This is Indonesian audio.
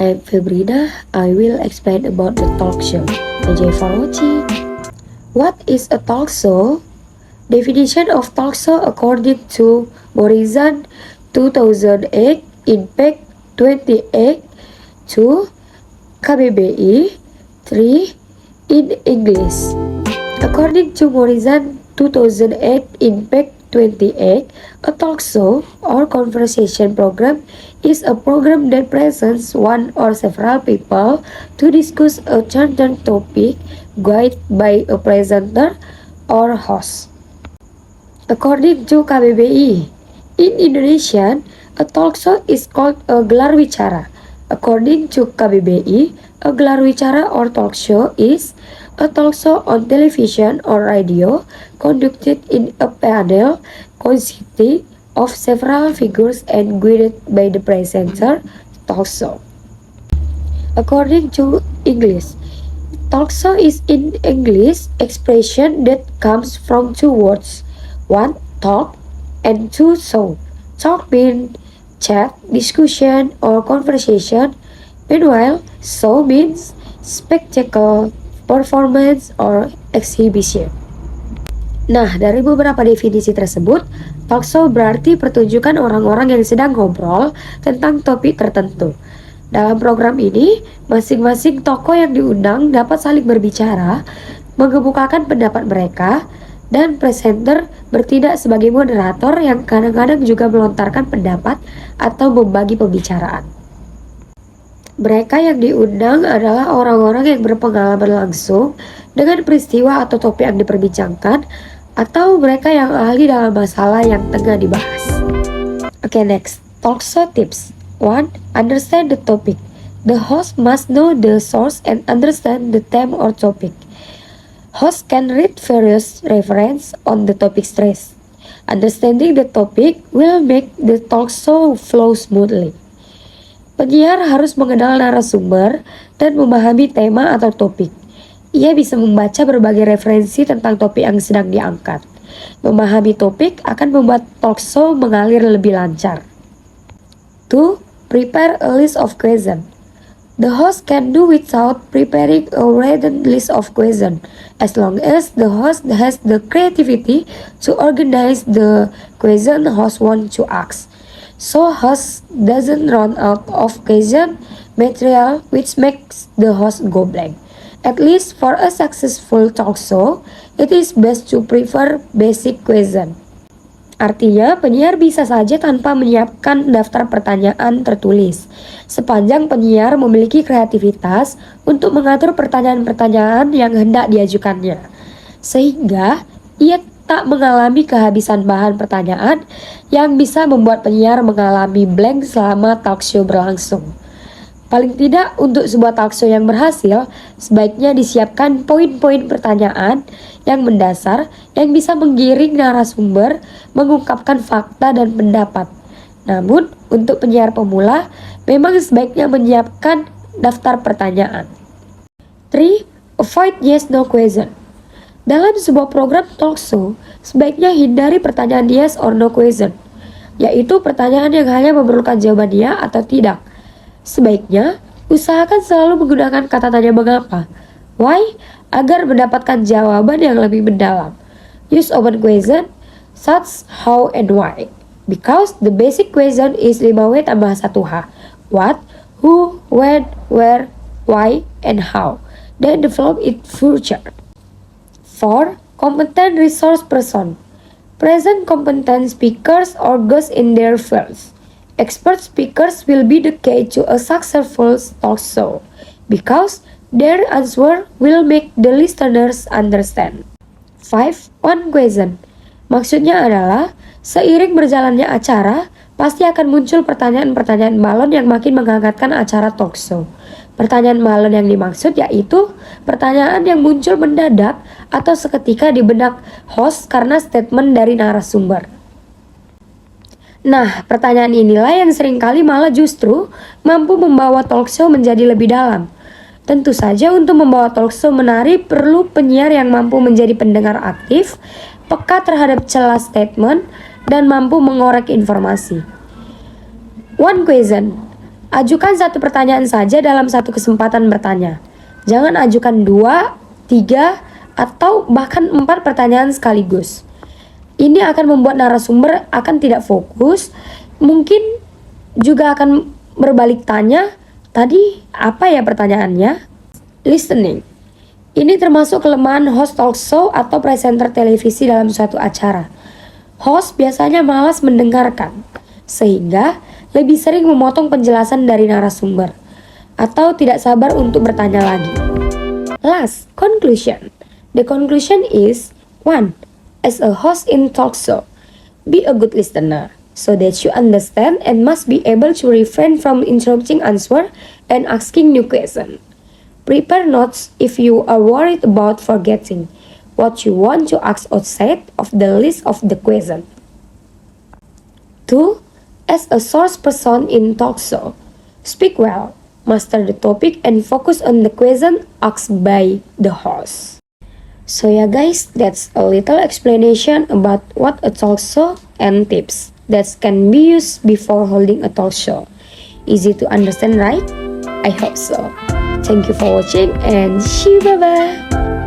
I'm Febrina. I will explain about the talk show. Thank you for watching. What is a talk show? Definition of talk show according to Morrison 2008, Impact 28, 2, KBBI 3 in English. According to Morrison 2008, Impact 28, a talk show or conversation program is a program that presents one or several people to discuss a certain topic guided by a presenter or host. According to KBBI, in Indonesian, a talk show is called a gelar wicara. According to KBBI, a gelar wicara or talk show is a talk show on television or radio conducted in a panel consisting of several figures and guided by the presenter talk show. According to English, talk show is in English expression that comes from two words. One, talk, and two, show. Talk means chat, discussion, or conversation. Meanwhile, show means spectacle, performance, or exhibition. Nah, dari beberapa definisi tersebut, talk show berarti pertunjukan orang-orang yang sedang ngobrol tentang topik tertentu. Dalam program ini, masing-masing tokoh yang diundang dapat saling berbicara, mengemukakan pendapat mereka, dan presenter bertindak sebagai moderator yang kadang-kadang juga melontarkan pendapat atau membagi pembicaraan. Mereka yang diundang adalah orang-orang yang berpengalaman langsung dengan peristiwa atau topik yang diperbincangkan, atau mereka yang ahli dalam masalah yang tengah dibahas. Oke, next. Talk show tips. 1. Understand the topic. The host must know the source and understand the theme or topic. Host can read various references on the topic stressed. Understanding the topic will make the talk show flow smoothly. Penyiar harus mengenal narasumber dan memahami tema atau topik. Ia bisa membaca berbagai referensi tentang topik yang sedang diangkat. Memahami topik akan membuat talk show mengalir lebih lancar. 2. Prepare a list of questions. The host can do without preparing a written list of questions, as long as the host has the creativity to organize the question the host wants to ask. So host doesn't run out of question material which makes the host go blank. At least for a successful talk show, it is best to prefer basic question. Artinya, penyiar bisa saja tanpa menyiapkan daftar pertanyaan tertulis, sepanjang penyiar memiliki kreativitas untuk mengatur pertanyaan-pertanyaan yang hendak diajukannya, sehingga ia tak mengalami kehabisan bahan pertanyaan yang bisa membuat penyiar mengalami blank selama talk show berlangsung. Paling tidak, untuk sebuah talk show yang berhasil, sebaiknya disiapkan poin-poin pertanyaan yang mendasar yang bisa menggiring narasumber mengungkapkan fakta dan pendapat. Namun, untuk penyiar pemula, memang sebaiknya menyiapkan daftar pertanyaan. 3. Avoid yes-no question. Dalam sebuah program talk show, sebaiknya hindari pertanyaan yes or no question, yaitu pertanyaan yang hanya memerlukan jawaban ya atau tidak. Sebaiknya, usahakan selalu menggunakan kata tanya mengapa, why, agar mendapatkan jawaban yang lebih mendalam. Use open question, such how and why, because the basic question is 5W tambah 1H. What, who, when, where, why, and how. Then develop it further. 4. Competent resource person. Present competent speakers or guests in their fields. Expert speakers will be the key to a successful talk show because their answer will make the listeners understand. 5. One question. Maksudnya adalah, seiring berjalannya acara, pasti akan muncul pertanyaan-pertanyaan balon yang makin menghangatkan acara talk show. Pertanyaan balon yang dimaksud yaitu pertanyaan yang muncul mendadak atau seketika di benak host karena statement dari narasumber. Nah, pertanyaan inilah yang seringkali malah justru mampu membawa talk show menjadi lebih dalam. Tentu saja untuk membawa talk show menarik perlu penyiar yang mampu menjadi pendengar aktif, peka terhadap celah statement, dan mampu mengorek informasi. One question. Ajukan satu pertanyaan saja dalam satu kesempatan bertanya. Jangan ajukan 2, 3, atau bahkan 4 pertanyaan sekaligus. Ini akan membuat narasumber akan tidak fokus, mungkin juga akan berbalik tanya, tadi apa ya pertanyaannya? Listening. Ini termasuk kelemahan host talk show atau presenter televisi dalam suatu acara. Host biasanya malas mendengarkan, sehingga lebih sering memotong penjelasan dari narasumber, atau tidak sabar untuk bertanya lagi. Last, conclusion. The conclusion is 1. As a host in talk show, be a good listener so that you understand and must be able to refrain from interrupting answer and asking new questions. Prepare notes if you are worried about forgetting what you want to ask outside of the list of the question. 2. As a source person in talk show, speak well, master the topic, and focus on the question asked by the host. So yeah guys, that's a little explanation about what a talk show and tips that can be used before holding a talk show. Easy to understand, right? I hope so. Thank you for watching and see you, bye bye.